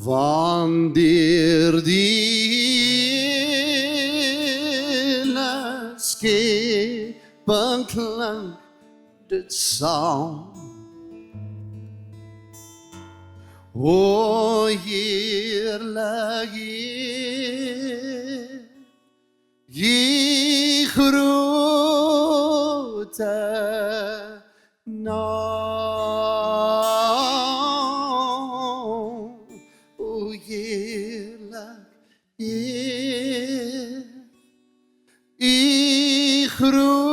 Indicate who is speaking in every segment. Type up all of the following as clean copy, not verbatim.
Speaker 1: wanneer die hele schepping klink dit saam. O heerlijk Heer, die grote naam. O heerlijk Heer, die grote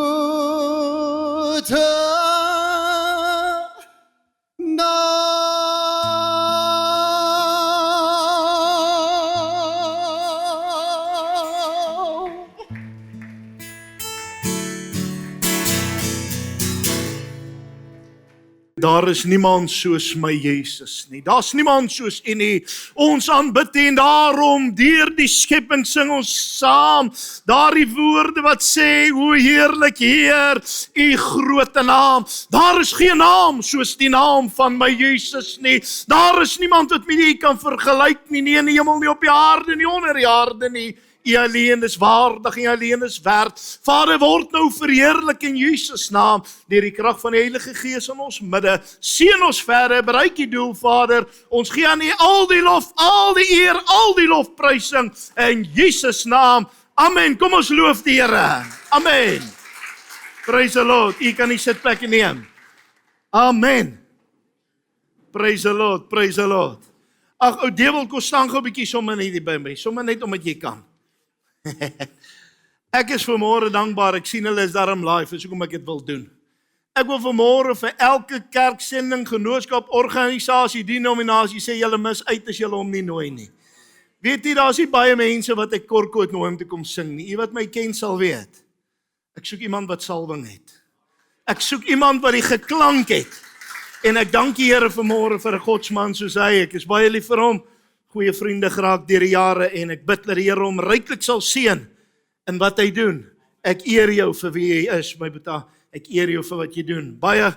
Speaker 2: Daar is niemand soos my Jesus nie. Daar's niemand soos U nie. Ons aanbid U en daarom deur die skepping sing ons saam daardie woorde wat sê, o heerlik Heer, U groot naam. Daar is geen naam soos die naam van my Jesus nie. Daar is niemand wat met U kan vergelyk nie, nie in die hemel nie, op die aarde nie, onder die aarde nie. U alleen is waardig en U alleen is werd. Vader, word nou verheerlik in Jesus naam, deur die krag van die Heilige Gees in ons midde. Seën ons verder, bereik die doel, Vader. Ons gee aan U al die lof, al die eer, al die lofprysing in Jesus naam. Amen. Kom ons loof die Here. Amen. Praise the Lord. U kan die sitplek neem. Amen. Praise the Lord. Praise the Lord. Ag, ou Dewel, kom staan gou 'n bietjie sommer net hier by my. Sommer net omdat jy kan. Ek is vanmôre dankbaar, ek sien hulle is daarom live, is hoekom ek dit wil doen. Ek wil vanmôre vir elke kerksending, genootskap, organisasie, denominasie sê julle mis uit as julle hom nie nooi nie. Weet jy, daar's nie baie mense wat ek kortkoot nooi om te kom sing nie. Jy wat my ken sal weet. Ek soek iemand wat salwing het. Ek soek iemand wat die geklank het. En ek dank die Here vanmôre vir 'n godsman soos hy. Ek is baie lief vir hom. Goeie vriende geraak deur die jare en ek bid dat die Here hom ryklik sal seën in wat hy doen. Ek eer jou vir wie jy is, my boetie. Ek eer jou vir wat jy doen. Baie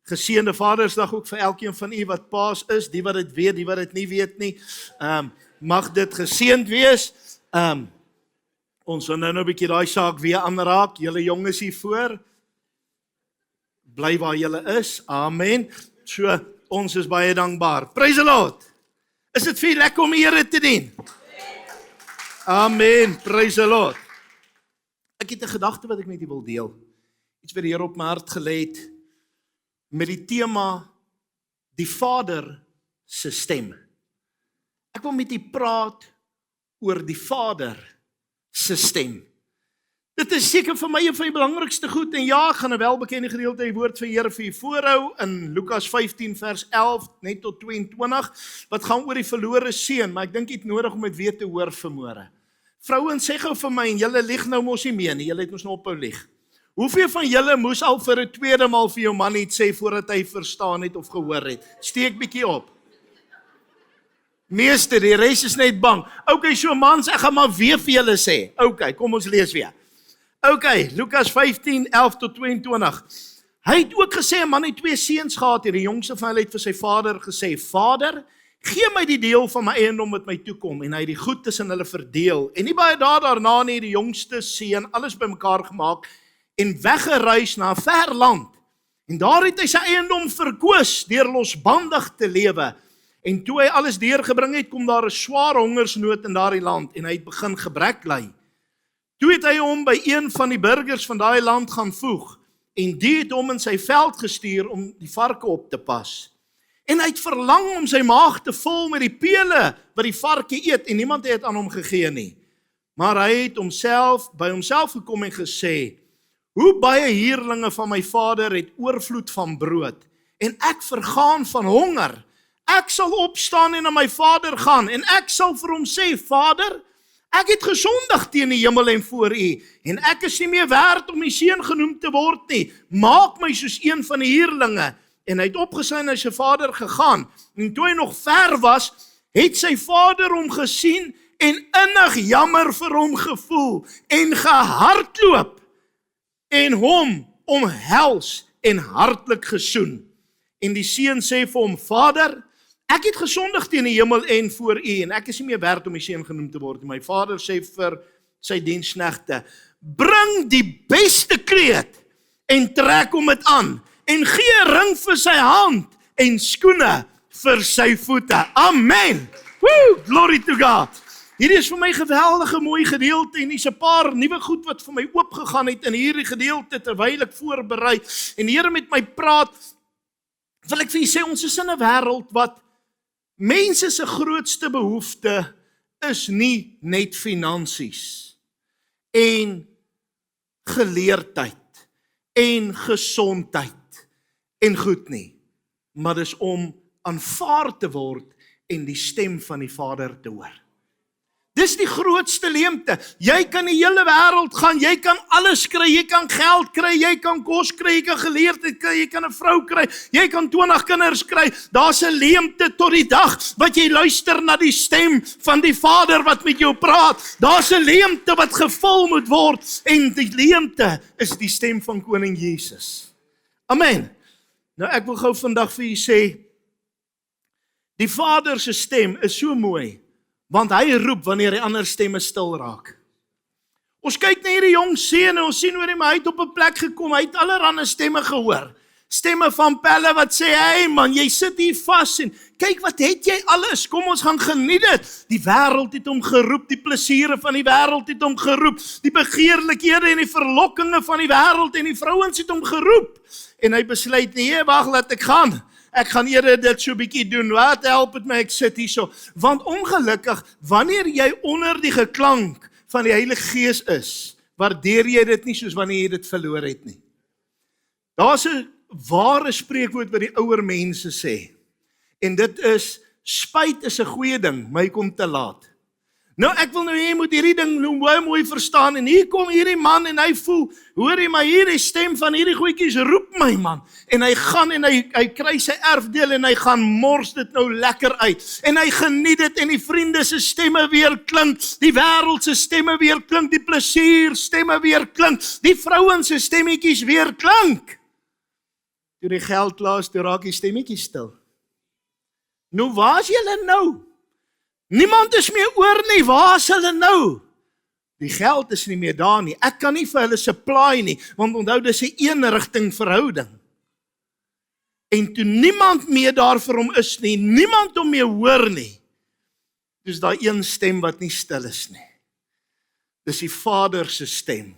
Speaker 2: geseënde Vadersdag ook vir elkeen van u wat paas is, die wat dit weet, die wat dit nie weet nie. Mag dit geseënd wees. Ons wil nou 'n bietjie daai saak weer aanraak. Julle jonges hier voor. Bly waar julle is. Amen. So, ons is baie dankbaar. Praise the Lord. Is dit vir lekker om Here te dien? Amen. Praise the Lord. Ek het 'n gedagte wat ek met u wil deel. Iets wat die Here op my hart gelê het met die tema die Vader se stem. Ek wil met u praat oor die Vader se stem. Dit is seker vir my een van die belangrikste goed en ja, ek gaan 'n welbekende gedeelte die woord van die Here vir u voorhou in Lukas 15 vers 11 net tot 22 wat gaan oor die verlore seun, maar ek dink dit nodig om dit weer te hoor vanmôre. Vrouens, sê gou vir my en julle lieg nou mos nie meer nie, julle het mos nou ophou lieg. Hoeveel van julle moes al vir 'n tweede maal vir jou man iets sê voordat hy verstaan het of gehoor het? Steek bietjie op. Meeste, die res is net bang. Okay, so mans, ek gaan maar weer vir julle sê. Okay, kom ons lees weer. Okay, Lukas 15, 11 tot 22. Hy het ook gesê, 'n man het 2 seuns gehad, die jongste van hulle het vir sy vader gesê, Vader, gee my die deel van my eiendom wat my toekom, en hy het die goed tussen hulle verdeel. En nie baie daarna nie, die jongste seun alles bymekaar gemaak, en weggereis na 'n ver land. En daar het hy sy eiendom verkoos, deur losbandig te lewe. En toe hy alles deurgebring het, kom daar 'n swaar hongersnood in daardie land, en hy het begin gebrek ly. Toe het hy hom by een van die burgers van daai land gaan voeg, en die het hom in sy veld gestuur om die varke op te pas. En hy het verlang om sy maag te vul met die pele wat die varke eet, en niemand het aan hom gegee nie. Maar hy het by homself gekom en gesê, hoe baie huurlinge van my vader het oorvloed van brood, en ek vergaan van honger. Ek sal opstaan en na my vader gaan, en ek sal vir hom sê, Vader, ek het gesondig teen die hemel en voor u, en ek is nie meer werd om die seun genoem te word nie. Maak my soos een van die huurlinge. En hy het opgestaan en na sy vader gegaan. En toe hy nog ver was, het sy vader hom gesien en innig jammer vir hom gevoel en gehardloop en hom omhels en hartlik gesoen. En die seun sê vir hom, Vader, ek het gesondig teen die hemel en voor U, en ek is nie meer werd om die seun genoem te word. My vader sê vir sy diensknegte, bring die beste kleed en trek hom dit aan, en gee 'n ring vir sy hand en skoene vir sy voete. Amen. Woo, glory to God. Hierdie is vir my geweldige mooi gedeelte en hier's 'n paar nuwe goed wat vir my oopgegaan het in hierdie gedeelte terwyl ek voorberei en die Here met my praat. Wil ek vir julle sê, ons is in 'n wêreld wat mense se grootste behoefte is nie net finansies en geleerdheid en gesondheid en goed nie, maar dis om aanvaar te word en die stem van die Vader te hoor. Dis die grootste leemte. Jy kan die hele wêreld gaan, jy kan alles kry, jy kan geld kry, jy kan kos kry, jy kan geleerdheid kry, jy kan 'n vrou kry, jy kan 20 kinders kry. Daar's 'n leemte tot die dag wat jy luister na die stem van die Vader wat met jou praat. Daar's 'n leemte wat gevul moet word en die leemte is die stem van Koning Jesus. Amen. Nou ek wil gou vandag vir julle sê, die Vader se stem is so mooi, want hy roep wanneer die ander stemme stil raak. Ons kyk na hierdie jong seun en ons sien hoe hy het op 'n plek gekom, hy het allerlei stemme gehoor. Stemme van pelle wat sê, hey man, jy sit hier vas en kyk wat het jy alles, kom ons gaan geniet dit. Die wêreld het hom geroep, die plesiere van die wêreld het hom geroep, die begeerlikhede en die verlokkinge van die wêreld en die vrouens het hom geroep. En hy besluit, nee, wag, laat ek gaan. Ek gaan eerder dit so 'n bietjie doen, wat help het my, ek sit hier so. Want ongelukkig, wanneer jy onder die geklank van die Heilige Gees is, waardeer jy dit nie soos wanneer jy dit verloor het nie. Daar's 'n ware spreekwoord wat die ouer mense sê, en dit is, spyt is 'n goeie ding, maar hy kom te laat. Nou ek wil nou jy moet hierdie ding nou mooi verstaan, en hier kom hierdie man en hy voel, hoor jy maar hierdie stem van hierdie goedjies roep my man, en hy gaan en hy kry sy erfdeel en hy gaan mors dit nou lekker uit, en hy geniet dit en die vriende se stemme weer klink, die wêreld se stemme weer klink, die plesier stemme weer klink, die vrouens se stemmetjies weer klink. Toe die geld laas, toe raak die stemmetjies stil. Nou waar is julle nou? Niemand is meer oor nie, waar is hulle nou? Die geld is nie meer daar nie, ek kan nie vir hulle supply nie, want onthou dis 'n eenrigting verhouding. En toe niemand meer daar vir hom is nie, niemand hom meer hoor nie, dis daai een stem wat nie stil is nie. Dis die Vader se stem,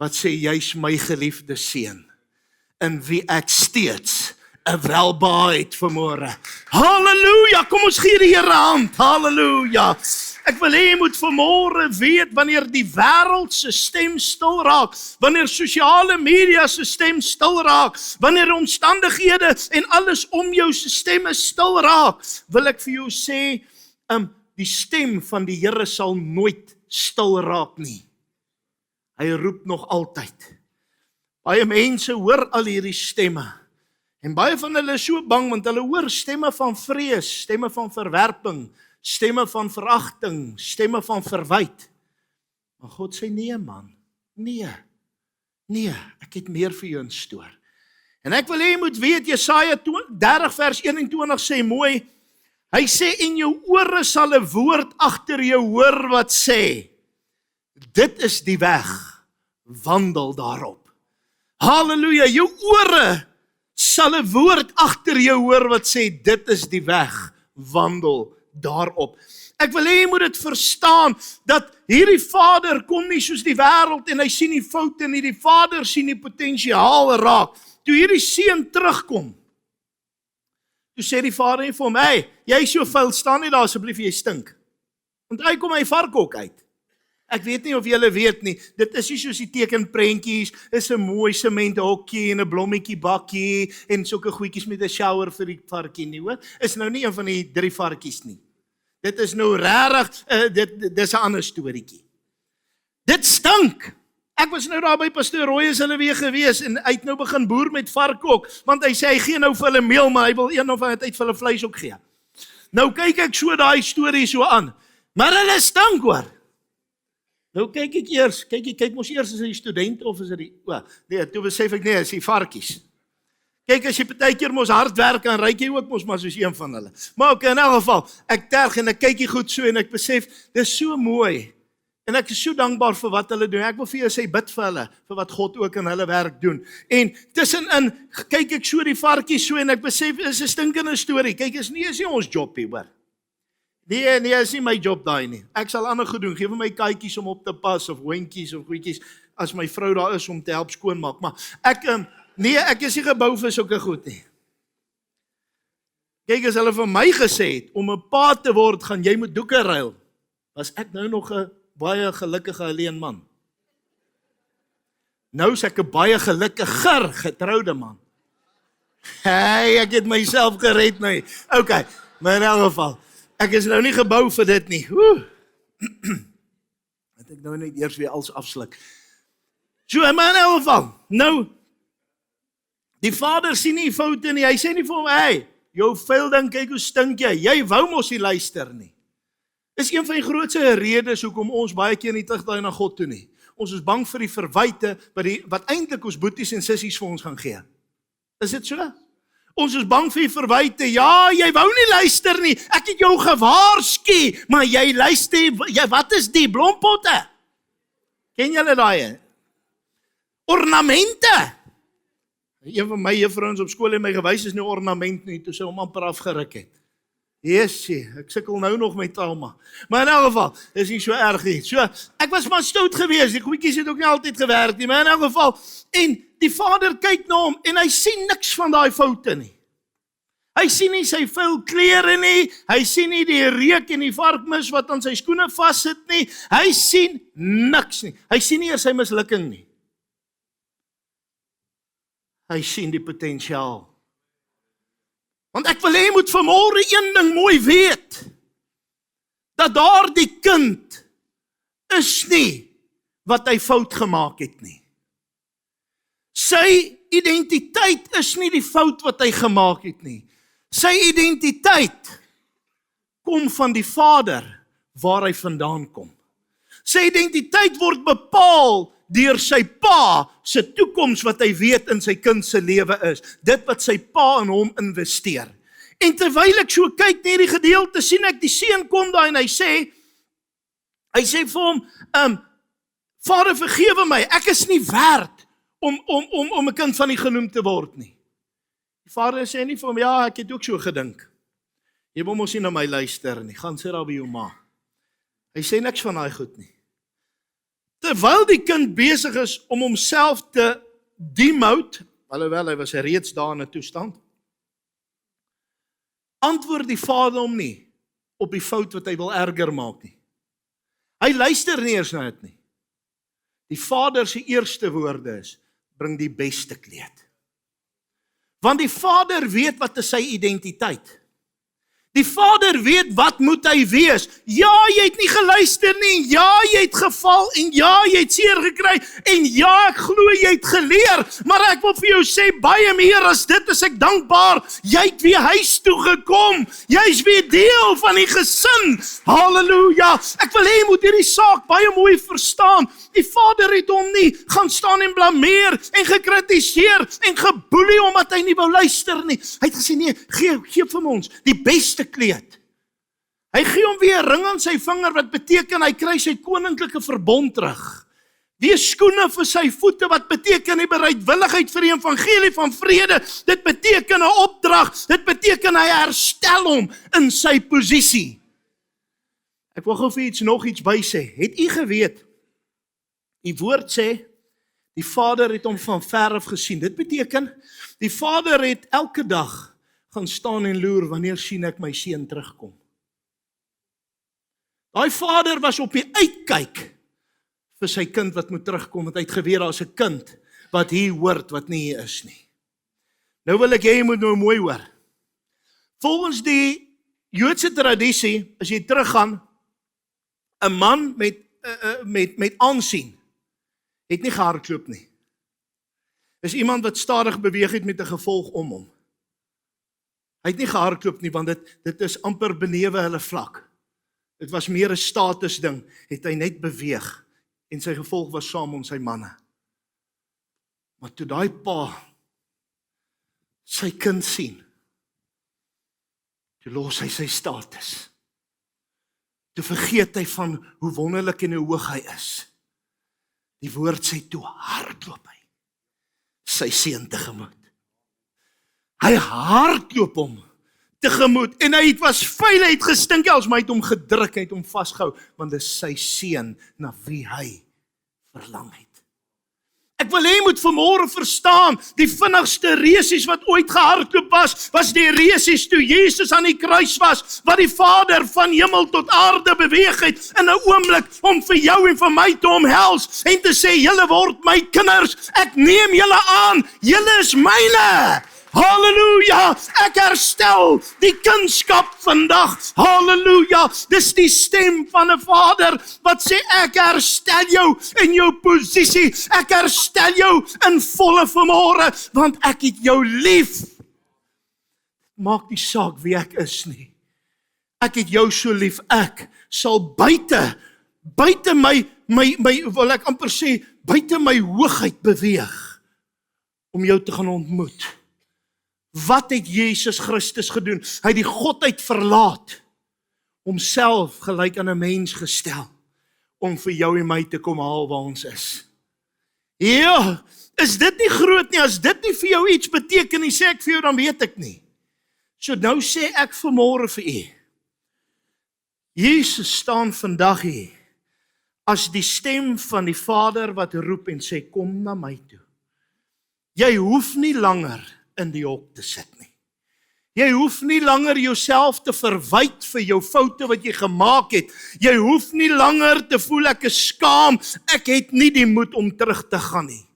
Speaker 2: wat sê, jy's my geliefde seun, in wie ek steeds 'n welbehae het vanmôre. Halleluja, kom ons gee die Here hand, halleluja. Ek wil hê jy moet vanmôre weet, wanneer die wêreld se stem stil raak, wanneer sosiale media se stem stil raak, wanneer omstandighede en alles om jou se stemme stil raak, wil ek vir jou sê, die stem van die Here sal nooit stil raak nie. Hy roep nog altyd. Baie mense hoor al hierdie stemme, en baie van hulle is so bang, want hulle hoor stemme van vrees, stemme van verwerping, stemme van veragting, stemme van verwyte. Maar God sê, nee man, nee, ek het meer vir jou in stoor. En ek wil hê jy moet weet, Jesaja 30 vers 21 sê mooi, hy sê, en jou ore sal 'n woord agter jou hoor wat sê, dit is die weg, wandel daarop. Halleluja, jou ore sal 'n woord agter jou hoor wat sê, dit is die weg, wandel daarop. Ek wil hê jy moet dit verstaan, dat hierdie Vader kom nie soos die wêreld en hy sien die foute nie, die Vader sien die potensiaal raak. Toe hierdie seun terugkom, toe sê die Vader vir hom, hey, jy is so vuil, staan nie daar asseblief, jy stink. Want hy kom hy varkhok uit. Ek weet nie of julle weet nie, dit is nie soos die tekenprentjies, is 'n mooi sementhokkie en 'n blommetjie bakkie en sulke goedjies met 'n shower vir die varkie nie, hoor. Is nou nie een van die 3 varkies nie. Dit is nou regtig, dis 'n ander storieetjie. Dit stink. Ek was nou daar by Pastoor Roy is hulle weer gewees en hy het nou begin boer met varkhok, want hy sê hy gee nou vir hulle meel, maar hy wil een of ander tyd vir hulle vleis ook gee. Nou kyk ek so daai storie so aan, maar hulle stink hoor. Nou kyk ek eers, kyk mos eers is hy student of is hy nee, toe besef ek nee, is die varkies. Kyk, as jy partykeer mos hard werk, dan ryk jy ook mos maar soos een van hulle. Maar ook in elk geval, ek terg en ek kyk hier goed so en ek besef, dis so mooi. En ek is so dankbaar vir wat hulle doen. Ek wil vir jou sê, bid vir hulle, vir wat God ook in hulle werk doen. En tussenin, kyk ek so die varkie so en ek besef, is 'n stinkende storie. Kyk, is nie ons job hier, hoor. Nee, is nie my job daai nie. Ek sal ander goed doen. Geef vir my katjies om op te pas, of hondjies of goedjies, as my vrou daar is om te help skoonmaak. Maar ek is nie gebou vir sulke goed nie. Kyk, as hulle vir my gesê het, om 'n pa te word, gaan jy met doeke ruil, was ek nou nog 'n baie gelukkige alleen man. Nou is ek 'n baie gelukkiger getroude man. Hey, ek het myself gered nou. Okay, maar in elk geval, ek is nou nie gebou vir dit nie. Het ek nou net eers weer als afsluk. So, maar in elk geval, nou, die vader sien nie foute nie, hy sê nie vir hom, hey, jou vuil ding, kyk hoe stink jy wou mos nie luister nie. Is een van die grootste redes hoekom ons baie keer nie terugdraai na God toe nie. Ons is bang vir die verwyte wat eintlik ons boeties en sissies vir ons gaan gee. Is dit so? Ons is bang vir die verwyte. Ja, jy wou nie luister nie. Ek het jou gewaarsku, maar jy luister. Wat is die blompotte? Ken julle daai? Ornamente. Een van my juffrouens op skool het my gewys is nie ornament nie, toe sy hom amper afgeruk het. Jesusie, ek sukkel nou nog met trauma. Maar in elk geval, is nie so erg nie. So, ek was maar stout geweest, die goedjies het ook nie altyd gewerk nie, maar in elk geval, en die vader kyk na hom, en hy sien niks van daai foute nie. Hy sien nie sy vuil klere nie, hy sien nie die reuk en die varkmis wat aan sy skoene vassit nie, hy sien niks nie. Hy sien nie eers sy mislukking nie. Hy sien die potensiaal. Want ek wil hê jy moet vanmôre een ding mooi weet, dat daardie kind is nie wat hy fout gemaak het nie. Sy identiteit is nie die fout wat hy gemaak het nie. Sy identiteit kom van die Vader waar hy vandaan kom. Sy identiteit word bepaal deur sy pa se toekoms wat hy weet in sy kind se lewe is. Dit wat sy pa in hom investeer. En terwyl ek so kyk na hierdie gedeelte, sien ek die seun kom daar en hy sê vir hom, Vader vergewe my, ek is nie werd om 'n kind van U genoem te word nie. Die vader sê nie vir hom, ja, ek het ook so gedink. Jy wil mos nie na my luister nie, gaan sê daar by jou ma. Hy sê niks van daai goed nie. Terwyl die kind besig is om homself te demote, alhoewel hy was reeds daar in 'n toestand, antwoord die vader hom nie op die fout wat hy wil erger maak nie. Hy luister nie eers na dit nie. Die vader se eerste woorde is, bring die beste kleed. Want die vader weet wat is sy identiteit. Die vader weet wat moet hy wees. Ja, jy het nie geluister nie. Ja, jy het geval. En ja, jy het seer gekry. En ja, ek glo jy het geleer. Maar ek wil vir jou sê, baie meer as dit is ek dankbaar. Jy het weer huis toe gekom. Jy is weer deel van die gesin. Halleluja. Ek wil hê jy moet hierdie saak baie mooi verstaan. Die vader het hom nie gaan staan en blameer en gekritiseer en geboelie omdat hy nie wou luister nie. Hy het gesê, nee, gee vir ons die beste kleed. Hy gee hom weer 'n ring aan sy vinger wat beteken hy kry sy koninklike verbond terug. Weer skoene vir sy voete wat beteken die bereidwilligheid vir die evangelie van vrede. Dit beteken 'n opdrag. Dit beteken hy herstel hom in sy posisie. Ek wil gou vir nog iets by sê. Het u geweet? Die woord sê die vader het hom van ver af gesien. Dit beteken die vader het elke dag gaan staan en loer, wanneer sien ek my seun terugkom. Daai vader was op die uitkyk vir sy kind wat moet terugkom, want hy het geweet daar is 'n kind wat hier hoort, wat nie hier is nie. Nou wil ek hê jy moet nou mooi hoor. Volgens die Joodse tradisie, as jy teruggaan, 'n man met aansien, het nie gehardloop nie. Is iemand wat stadig beweeg het met 'n gevolg om hom. Hy het nie gehardloop nie, want dit is amper benewe hulle vlak. Dit was meer 'n status ding, het hy net beweeg, en sy gevolg was saam om sy manne. Maar toe daai pa sy kind sien, toe los hy sy status. Toe vergeet hy van hoe wonderlik en hoe hoog hy is. Die woord sê toe hardloop hy sy seun tegemoet. Hy hardloop hom tegemoet en hy was vuil, hy het gestink, als my het hom gedruk, hy het hom vasgehou, want dit is sy seun na wie hy verlang het. Ek wil hê jy moet vanmôre verstaan, die vinnigste resies wat ooit gehardloop was die resies toe Jesus aan die kruis was, wat die Vader van hemel tot aarde beweeg het, in 'n oomblik om vir jou en vir my te omhels, en te sê, julle word my kinders, ek neem julle aan, julle is myne. Halleluja, ek herstel die kindskap vandag. Halleluja, dis die stem van 'n Vader wat sê, ek herstel jou in jou posisie, ek herstel jou in volle vanmôre, want ek het jou lief. Maak nie saak wie ek is nie. Ek het jou so lief, ek sal buite my wil ek amper sê, buite my hoogheid beweeg, om jou te gaan ontmoet. Wat het Jesus Christus gedoen? Hy het die godheid verlaat, homself gelyk aan 'n mens gestel, om vir jou en my te kom haal waar ons is. Ja, is dit nie groot nie? As dit nie vir jou iets beteken nie, sê ek vir jou, dan weet ek nie. So nou sê ek vanmôre vir u, Jesus staan vandag hier, as die stem van die Vader wat roep en sê, kom na my toe. Jy hoef nie langer in die hok te sit nie. Jy hoef nie langer jouself te verwyd vir jou foute wat jy gemaak het. Jy hoef nie langer te voel ek is skaam, ek het nie die moed om terug te gaan nie.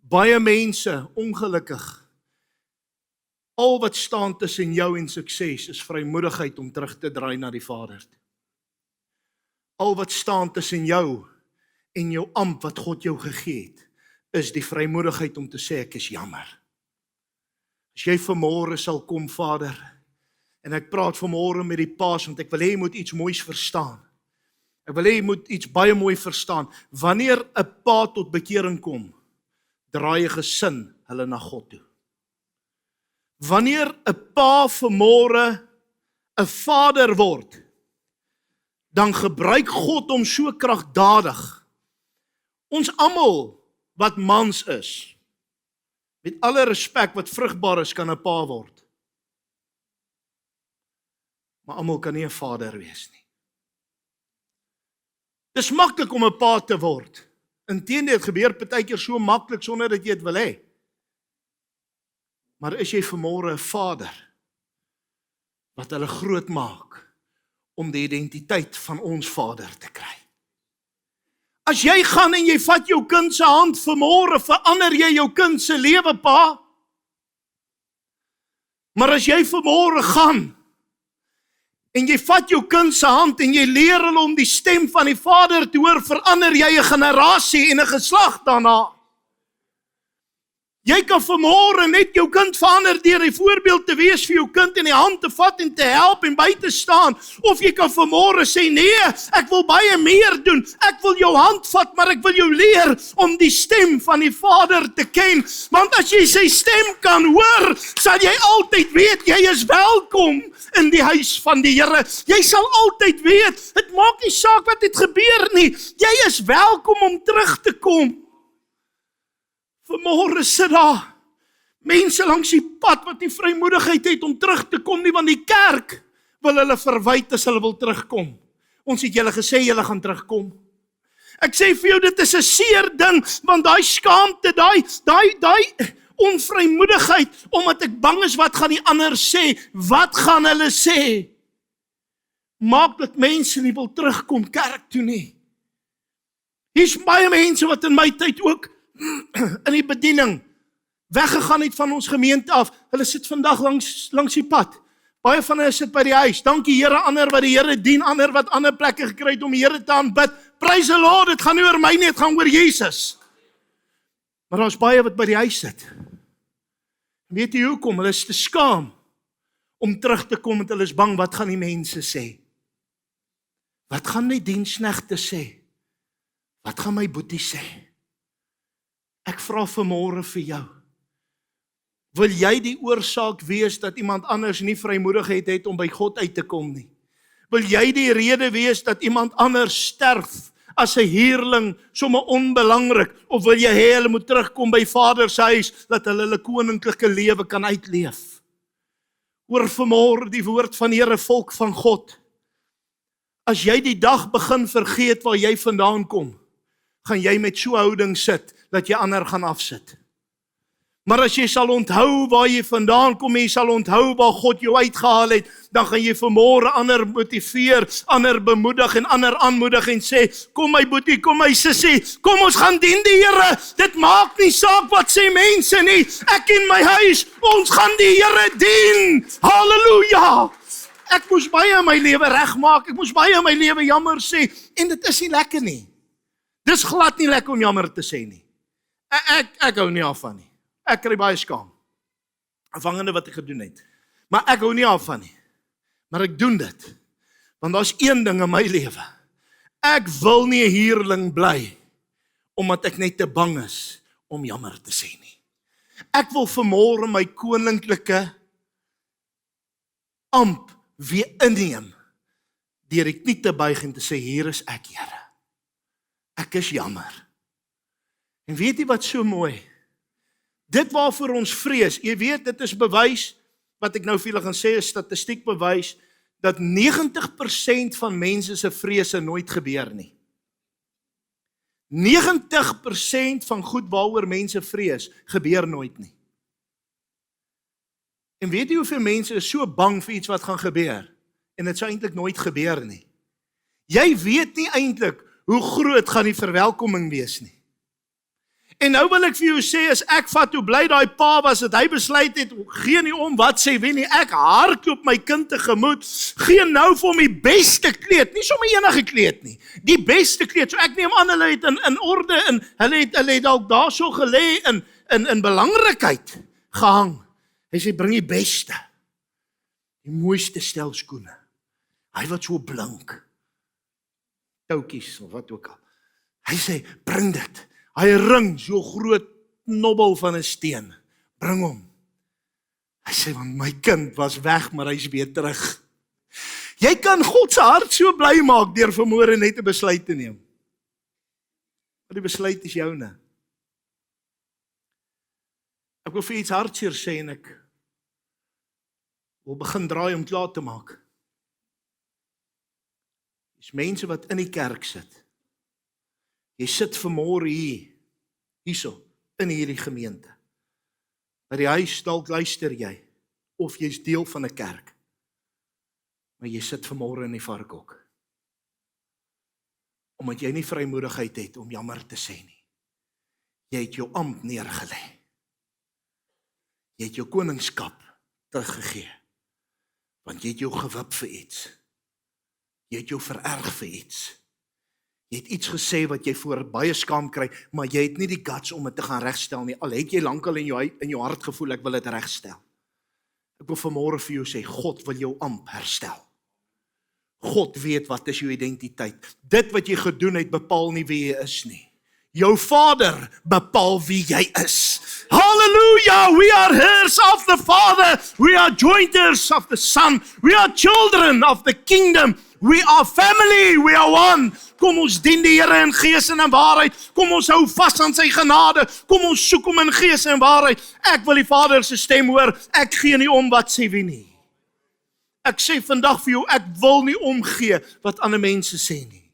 Speaker 2: Baie mense, ongelukkig, al wat staan tussen jou en sukses is vrymoedigheid om terug te draai na die Vader. Al wat staan tussen jou en jou ampt wat God jou gegee het, is die vrymoedigheid om te sê ek is jammer. As jy vanmôre sal kom, Vader, en ek praat vanmôre met die paas, want ek wil hê jy moet iets moois verstaan. Ek wil hê jy moet iets baie mooi verstaan. Wanneer 'n pa tot bekering kom, draai 'n gesin hulle na God toe. Wanneer 'n pa vanmôre 'n vader word, dan gebruik God hom so kragtadig. Ons almal wat mans is, met alle respek wat vrugbaar is, kan 'n pa word. Maar almal kan nie 'n vader wees nie. Dis maklik om 'n pa te word. Inteendeel, dit gebeur partykeer so maklik sonder dat jy dit wil hê. Maar is jy vanmôre 'n vader wat hulle groot maak om die identiteit van ons Vader te kry? As jy gaan en jy vat jou kind se hand vanmôre, verander jy jou kind se lewe, pa. Maar as jy vanmôre gaan en jy vat jou kind se hand en jy leer hulle om die stem van die Vader te hoor, verander jy 'n generasie en 'n geslag daarna. Jy kan vanmôre net jou kind verander deur 'n voorbeeld te wees vir jou kind en die hand te vat en te help en by te staan. Of jy kan vanmôre sê, nee, ek wil baie meer doen. Ek wil jou hand vat, maar ek wil jou leer om die stem van die Vader te ken. Want as jy sy stem kan hoor, sal jy altyd weet, jy is welkom in die huis van die Here. Jy sal altyd weet, dit maak nie saak wat het gebeur nie. Jy is welkom om terug te kom. Vanmôre sit daar mense langs die pad wat nie vrymoedigheid het om terug te kom nie, want die kerk wil hulle verwyd as hulle wil terugkom. Ons het julle gesê julle gaan terugkom. Ek sê vir jou, dit is 'n seer ding, want daai skaamte, daai onvrymoedigheid, omdat ek bang is wat gaan die ander sê, wat gaan hulle sê, maak dat mense nie wil terugkom kerk toe nie. Hier's baie mense wat in my tyd ook in die bediening weggegaan het van ons gemeente af. Hulle sit vandag langs die pad. Baie van hulle sit by die huis. Dankie Here, ander wat die Here dien, ander wat ander plekke gekry het om die Here te aanbid. Praise the Lord, dit gaan nie oor my nie, dit gaan oor Jesus. Maar daar's baie wat by die huis sit. Weet jy hoekom? Hulle is te skaam om terug te kom, want hulle is bang, wat gaan die mense sê? Wat gaan my diensknegte sê? Wat gaan my boetie sê? Ek vra vanmôre vir jou, Wil jy die oorsaak wees dat iemand anders nie vrymoedigheid het om by God uit te kom nie? Wil jy die rede wees dat iemand anders sterf as 'n huurling, sommer onbelangrik, of wil jy hê hulle moet terugkom by Vader se huis, dat hulle koninklike lewe kan uitleef? Hoor vanmôre die woord van die Here, volk van God. As jy die dag begin vergeet waar jy vandaan kom, gaan jy met so 'n houding sit, dat jy ander gaan afsit. Maar as jy sal onthou waar jy vandaan kom, en jy sal onthou waar God jou uitgehaal het, dan gaan jy vanmôre ander motiveer, ander bemoedig en ander aanmoedig en sê, kom my boetie, kom my sussie, kom ons gaan dien die Here. Dit maak nie saak wat sê mense nie. Ek en my huis, ons gaan die Here dien. Halleluja! Ek moes baie in my lewe regmaak, ek moes baie in my lewe jammer sê, en dit is nie lekker nie. Dis glad nie lekker om jammer te sê nie. Ek hou nie af van nie. Ek kry baie skaam. Afhangende wat ek gedoen het. Maar ek hou nie af van nie. Maar ek doen dit. Want daar's een ding in my lewe. Ek wil nie 'n huurling bly, omdat ek net te bang is om jammer te sê nie. Ek wil vanmôre my koninklike amp weer inneem, deur die knie te buig en te sê, hier is ek, Here. Ek is jammer. En weet jy wat so mooi? Dit waarvoor ons vrees, jy weet, dit is bewys, wat ek nou vir julle gaan sê, is statistiek bewys, dat 90% van mense se vrese nooit gebeur nie. 90% van goed waaroor mense vrees, gebeur nooit nie. En weet jy hoeveel mense is so bang vir iets wat gaan gebeur, en dit sou eintlik nooit gebeur nie. Jy weet nie eintlik hoe groot gaan die verwelkoming wees nie. En nou wil ek vir jou sê, as ek vat hoe bly daai pa was, dat hy besluit het, gee nie om wat sê wie nie, ek hardloop my kind tegemoet, gee nou vir hom die beste kleed, nie sommer enige kleed nie, die beste kleed, so ek neem aan, hulle het in orde, en hulle het dalk daar so gelê, in belangrikheid gehang. Hy sê, bring die beste, die mooiste stel skoene, hy wat so blink, touwtjies, of wat ook al, hy sê, bring dit, hy ring so groot knobbel van 'n steen, bring hom, hy sê, want my kind was weg, maar hy is weer terug. Jy kan God se hart so bly maak, deur vanmôre net 'n besluit te neem, maar die besluit is joune. Ek wil vir iets hartseer sê, en ek wil begin draai om klaar te maak. Dis mense wat in die kerk sit. Jy sit vanmôre hierso, in hierdie gemeente. By die huis dalk luister jy, of jy's deel van 'n kerk. Maar jy sit vanmôre in die varkhok. Omdat jy nie vrymoedigheid het om jammer te sê nie. Jy het jou ampt neergelê. Jy het jou koningskap teruggegee. Want jy het jou gewip vir iets. Jy het jou vererg vir iets. Jy het iets gesê wat jy voor baie skaam kry, maar jy het nie die guts om dit te gaan regstel nie. Al het jy lankal in jou hart gevoel, ek wil dit regstel. Ek wil vanmôre vir jou sê, God wil jou amp herstel. God weet wat is jou identiteit. Dit wat jy gedoen het, bepaal nie wie jy is nie. Jou Vader bepaal wie jy is. Hallelujah! We are heirs of the Father. We are joint heirs of the Son. We are children of the kingdom. We are family. We are one. Kom ons dien die Here in gees en in waarheid. Kom ons hou vas aan sy genade. Kom ons soek hom in gees en waarheid. Ek wil die Vader se stem hoor. Ek gee nie om wat sê wie nie. Ek sê vandag vir jou, ek wil nie omgee wat ander mense sê nie.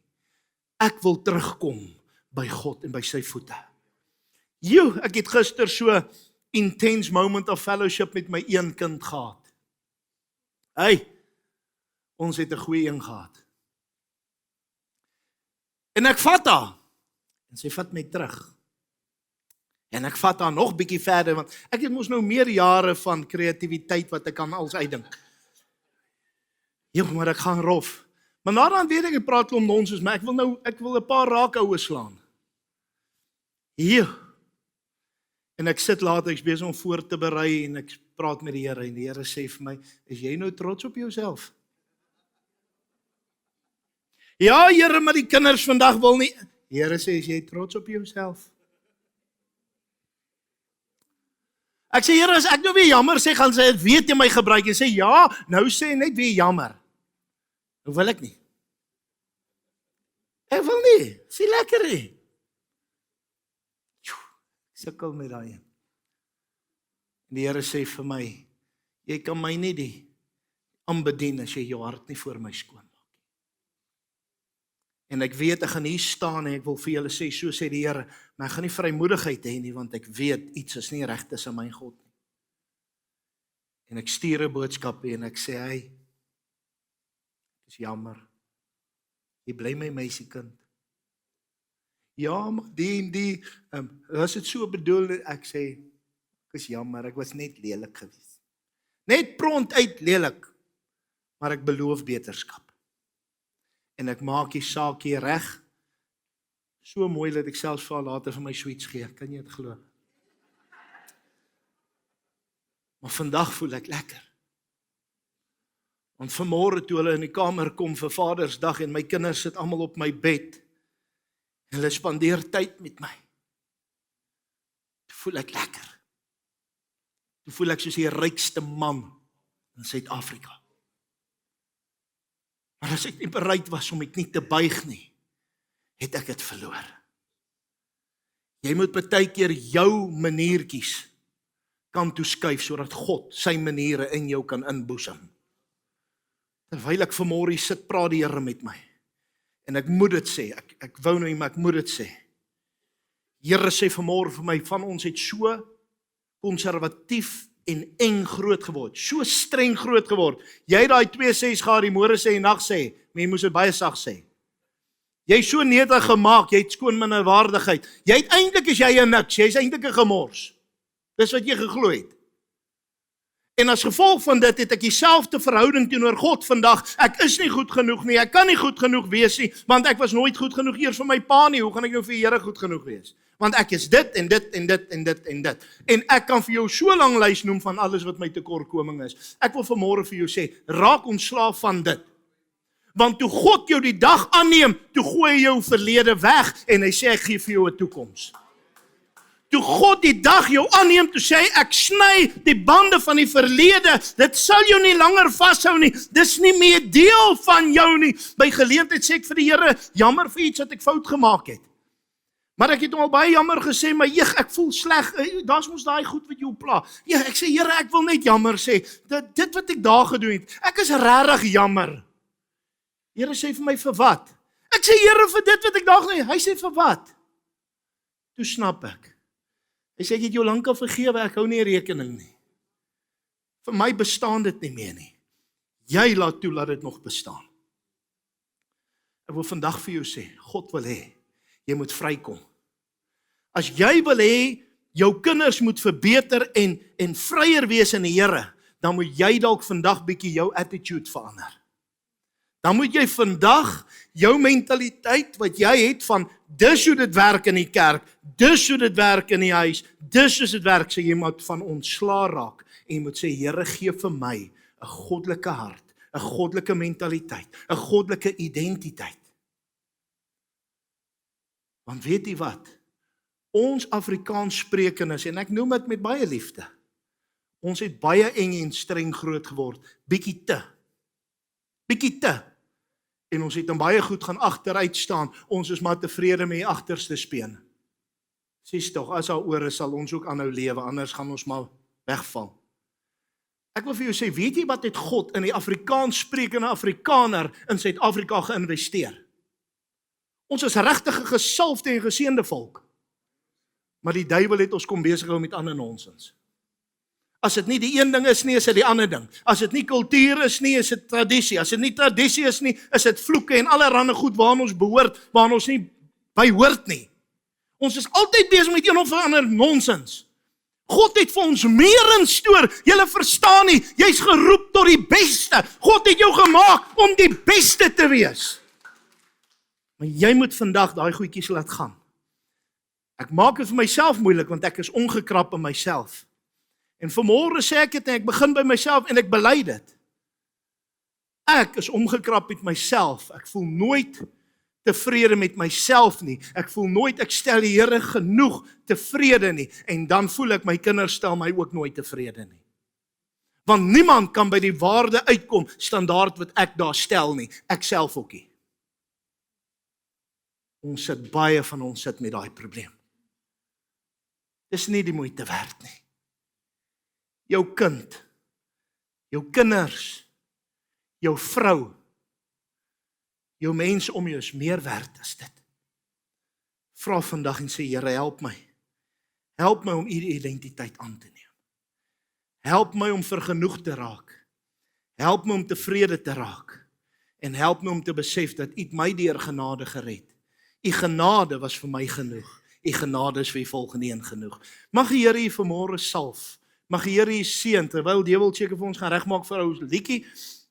Speaker 2: Ek wil terugkom by God en by sy voete. Ek het gister so intense moment of fellowship met my een kind gehad. Hey, ons het 'n goeie een gehad. En ek vat haar, en sy vat my terug. En ek vat haar nog bietjie verder, want ek het mos nou meer jare van kreatiwiteit wat ek kan als uitdink. Maar ek gaan rof. Maar naderhand weet ek praat om nonsens, maar ek wil 'n paar raakhoue slaan. En ek sit later, ek is besig om voor te berei, en ek praat met die Here, en die Here sê vir my, is jy nou trots op jouself? Ja, Here, maar die kinders vandag wil nie. Here sê, is jy trots op jouself? Ek sê, Here, as ek nou weer jammer sê, gaan sy dit weet jy my gebruik, en sê, ja, nou sê net weer jammer. Nou wil ek nie. Ek wil nie, sê lekker nie. Ek sukkel met daai een. En die Here sê vir my, jy kan my nie die aanbedien as jy jou hart nie voor my skoon maak. En ek weet, ek gaan hier staan en ek wil vir julle sê, so sê die Here, maar ek gaan nie vrymoedigheid hê nie, want ek weet, iets is nie reg tussen my en God nie. En ek stuur 'n boodskap en ek sê, hey, dit is jammer, jy bly my meisiekind. Ja, maar die, as dit so bedoel, ek sê, ek is jammer, ek was net lelik geweest. Net pront uit lelik, maar ek beloof beterskap. En ek maak die saak hier reg, so mooi dat ek selfs vir haar later vir my sweets gee, kan jy dit glo? Maar vandag voel ek lekker. Want vanmôre toe hulle in die kamer kom vir Vadersdag en my kinders sit almal op my bed, en hulle spandeer tyd met my, toe voel ek lekker. Toe voel ek soos die rykste man in Suid-Afrika. Maar as ek nie bereid was om my knie te buig nie, het ek dit verloor. Jy moet baie keer jou maniertjies kan toeskuif, sodat God sy maniere in jou kan inboesem. Terwyl ek vanmôre sit, praat die Here met my. En ek moet dit sê, ek wou nou nie, maar ek moet dit sê. Here sê vanmôre vir my, van ons het so konservatief en eng groot geword, so streng groot geword. Jy het daai 2:6 gehad, die môre sê en nag sê, maar jy moes dit baie sag sê. Jy is so nederig gemaak, jy het skoon minderwaardigheid. Jy het eintlik is jy 'n niks, jy is eintlik 'n gemors. Dis wat jy geglo het. En as gevolg van dit het ek dieselfde verhouding teenoor God vandag. Ek is nie goed genoeg nie, ek kan nie goed genoeg wees nie, want ek was nooit goed genoeg eers vir my pa nie. Hoe gaan ek nou vir die Here goed genoeg wees? Want ek is dit en dit en dit en dit en dit. En ek kan vir jou so lank lys noem van alles wat my tekortkoming is. Ek wil vanmôre vir jou sê, raak ontslaaf van dit. Want toe God jou die dag aanneem, toe gooi hy jou verlede weg en hy sê ek gee vir jou 'n toekoms. Toe God die dag jou aanneem, toe sê hy, ek sny die bande van die verlede, dit sal jou nie langer vashou nie, dis nie meer deel van jou nie. By geleentheid sê ek vir die Here, jammer vir iets wat ek fout gemaak het. Maar ek het hom al baie jammer gesê, maar ek voel sleg, daar's mos daai goed wat jou pla. Ja, ek sê, Here, ek wil net jammer sê, dit wat ek daar gedoen het, ek is regtig jammer. Here sê vir my, vir wat? Ek sê, Here, vir dit wat ek daar gedoen het, hy sê, vir wat? Toe snap ek. Hy sê, ek het jou lankal vergewe, ek hou nie rekening nie. Vir my bestaan dit nie meer nie. Jy laat toe, laat dit nog bestaan. Ek wil vandag vir jou sê, God wil hê, jy moet vrykom. As jy wil hê, jou kinders moet verbeter en vryer wees in die Here, dan moet jy dalk vandag bietjie jou attitude verander. Dan moet jy vandag jou mentaliteit wat jy het van dis hoe dit werk in die kerk, dis hoe dit werk in die huis, dis hoe dit werk, so jy moet van ontslaa raak en jy moet sê, Here, gee vir my 'n goddelike hart, 'n goddelike mentaliteit, 'n goddelike identiteit. Want weet jy wat? Ons Afrikaans sprekendes, en ek noem dit met baie liefde, ons het baie eng en streng groot geword, bietjie te. En ons het dan baie goed gaan agteruit staan, ons is maar tevrede met die agterste speen. Sies tog, as daar oor is, sal ons ook aanhou lewe, anders gaan ons maar wegval. Ek wil vir jou sê, weet jy wat het God in die Afrikaans sprekende Afrikaner in Suid-Afrika geïnvesteer? Ons is regtig 'n gesalfde en geseënde volk. Maar die duiwel het ons kom besig hou met ander nonsens. As dit nie die een ding is nie, is dit die ander ding. As dit nie kultuur is nie, is dit tradisie. As dit nie tradisie is nie, is dit vloeke en allerlei goed waaraan ons behoort, waaraan ons nie behoort nie. Ons is altyd besig met een of ander nonsens. God het vir ons meer in stoor. Julle verstaan nie, jy's geroep tot die beste. God het jou gemaak om die beste te wees. Maar jy moet vandag daai goedjies laat gaan. Ek maak dit vir myself moeilik, want ek is ongekrap in myself. En vanmôre sê ek dit en ek begin by myself en ek bely dit. Ek is omgekrap met myself. Ek voel nooit tevrede met myself nie. Ek voel nooit ek stel die Here genoeg tevrede nie. En dan voel ek my kinders stel my ook nooit tevrede nie. Want niemand kan by die waarde uitkom, standaard wat ek daar stel nie. Ek self ook nie. Baie van ons sit met daai probleem. Dis nie die moeite werd nie. Jou kind, jou kinders, jou vrou, jou mens om jou is meer werd as dit. Vra vandag en sê, Here, help my. Help my om U identiteit aan te neem. Help my om vergenoeg te raak. Help my om tevrede te raak. En help my om te besef dat U het my deur genade gered. U genade was vir my genoeg. U genade is vir die volgende een genoeg. Mag die Here U vanmôre salf. Mag die Here U seën, terwyl die wil seker vir ons gaan regmaak vir ou liedjie,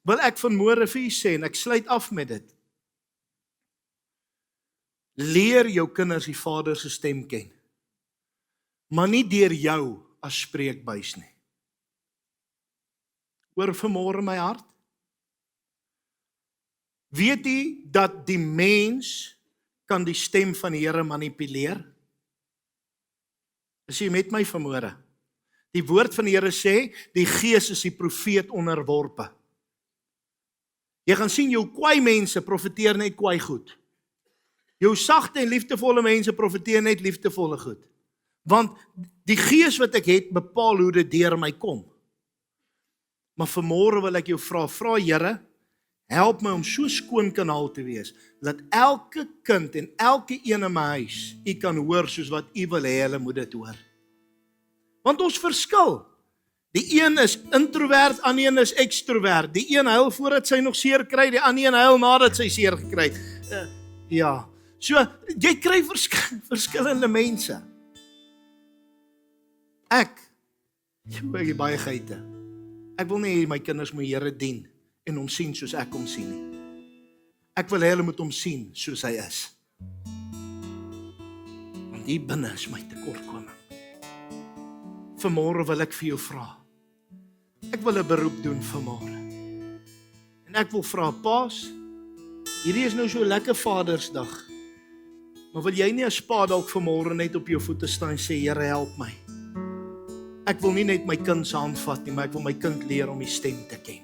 Speaker 2: wil ek vanmôre vir U sê, en ek sluit af met dit. Leer jou kinders die Vader se stem ken. Maar nie deur jou as spreekbuis nie. Hoor vanmôre my hart? Weet jy dat die mens kan die stem van die Here manipuleer? Is jy met my vanmôre? Die woord van die Here sê, die Gees is die profeet onderworpe. Jy gaan sien, jou kwaai mense profeteer net kwaai goed. Jou sagte en liefdevolle mense profeteer net liefdevolle goed. Want die Gees wat ek het, bepaal hoe dit deur my kom. Maar vanmôre wil ek jou vra, Here, help my om so skoon kanaal te wees, dat elke kind en elke een in my huis, U kan hoor soos wat U wil hê hulle moet dit hoor. Want ons verskil. Die een is introvert, ander een is extrovert. Die een huil voordat sy nog seer kry, die ander een huil nadat sy seer gekry het. Ja, so jy kry verskillende mense. Ek het baie geite. Ek wil nie hê my kinders moet Here dien en hom sien soos ek hom sien nie. Ek wil hê hulle moet hom sien soos hy is. Want hier binne is my tekortkoming. Vanmôre wil ek vir jou vra. Ek wil 'n beroep doen vanmôre. En ek wil vra, paas, hierdie is nou so 'n lekker Vadersdag. Maar wil jy nie as pa dalk vanmôre net op jou voete staan en sê, Here, help my. Ek wil nie net my kind se hand vat nie, maar ek wil my kind leer om die stem te ken.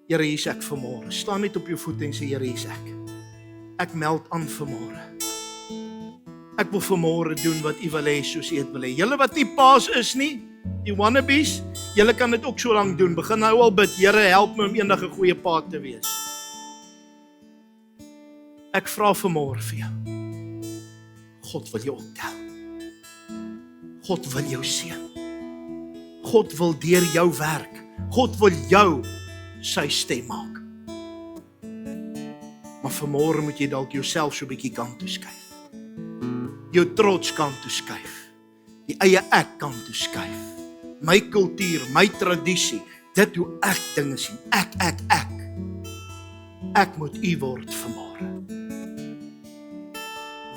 Speaker 2: Here, hier is ek vanmôre. Staan net op jou voete en sê, Here, hier is ek. Ek meld aan vanmôre. Ek wil vanmôre doen wat U wil hê, soos U dit wil hê. Julle wat nie paas is nie, die wannabes, julle kan dit ook so lank doen. Begin nou al bid, Here, help my om eendag 'n goeie pa te wees. Ek vra vanmôre vir jou. God wil jou optel. God wil jou seën. God wil deur jou werk. God wil jou sy stem maak. Maar vanmôre moet jy dalk jouself so 'n bietjie kant toe skuif. Jou trots kant toe skuif. Die eie ek kant toe skuif. My kultuur, my tradisie, dit hoe ek dinge sien. Ek. Ek moet U word vanmôre.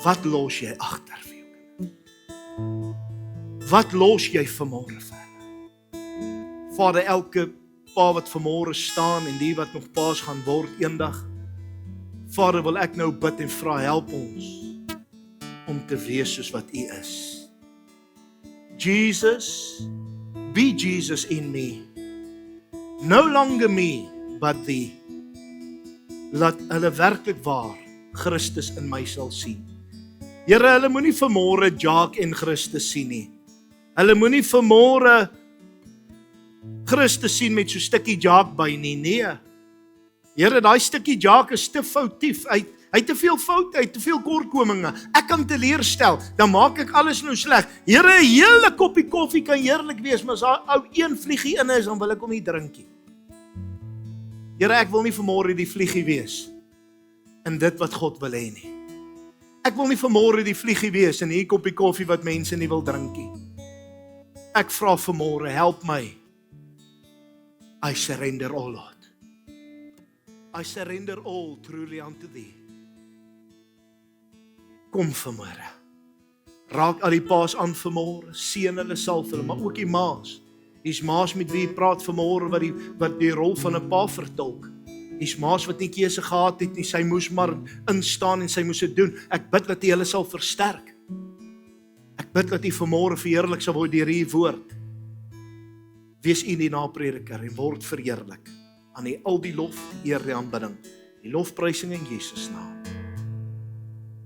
Speaker 2: Wat los jy agter vir jou kinders? Wat los jy vanmôre vir hulle? Vader, elke pa wat vanmôre staan en die wat nog paas gaan word eendag. Vader, wil ek nou bid en vra, help ons om te wees soos wat U is. Jesus, be Jesus in me. No longer me, but Thee. Laat hulle werklik waar Christus in my sal sien. Here, hulle moenie vanmôre Jacques en Christus sien nie. Hulle moenie vanmôre Christus sien met so 'n stukkie Jacques by nie. Nee. Here, daai stukkie Jacques is te foutief. Hy het te veel foute, hy het te veel kortkominge. Ek kan teleurstel, dan maak ek alles nou sleg. Here, 'n hele koppie koffie kan heerlik wees, maar as daar ou een vliegie in is, dan wil ek hom nie drink nie. Here, ek wil nie vanmôre die vliegie wees in dit wat God wil hê nie. Ek wil nie vanmôre die vliegie wees in hierdie koppie koffie wat mense nie wil drink nie. Ek vra vanmôre, help my. I surrender all, Lord. I surrender all truly unto Thee. Kom vanmôre. Raak al die paas aan vanmôre, seën hulle, salf hulle, maar ook die maas. Hier's maas met wie jy praat vanmôre wat die rol van 'n pa vertolk. Hier's ma's wat nie keuse gehad het nie, sy moes maar instaan en sy moes dit doen. Ek bid dat U hulle sal versterk. Ek bid dat U vanmôre verheerlik sal word deur U woord. Wees U die naprediker en word verheerlik. Aan U al die lof, die eer, die aanbidding, die lofprysing in Jesus naam.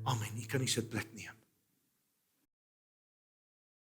Speaker 2: Amen. U kan U sitplek neem.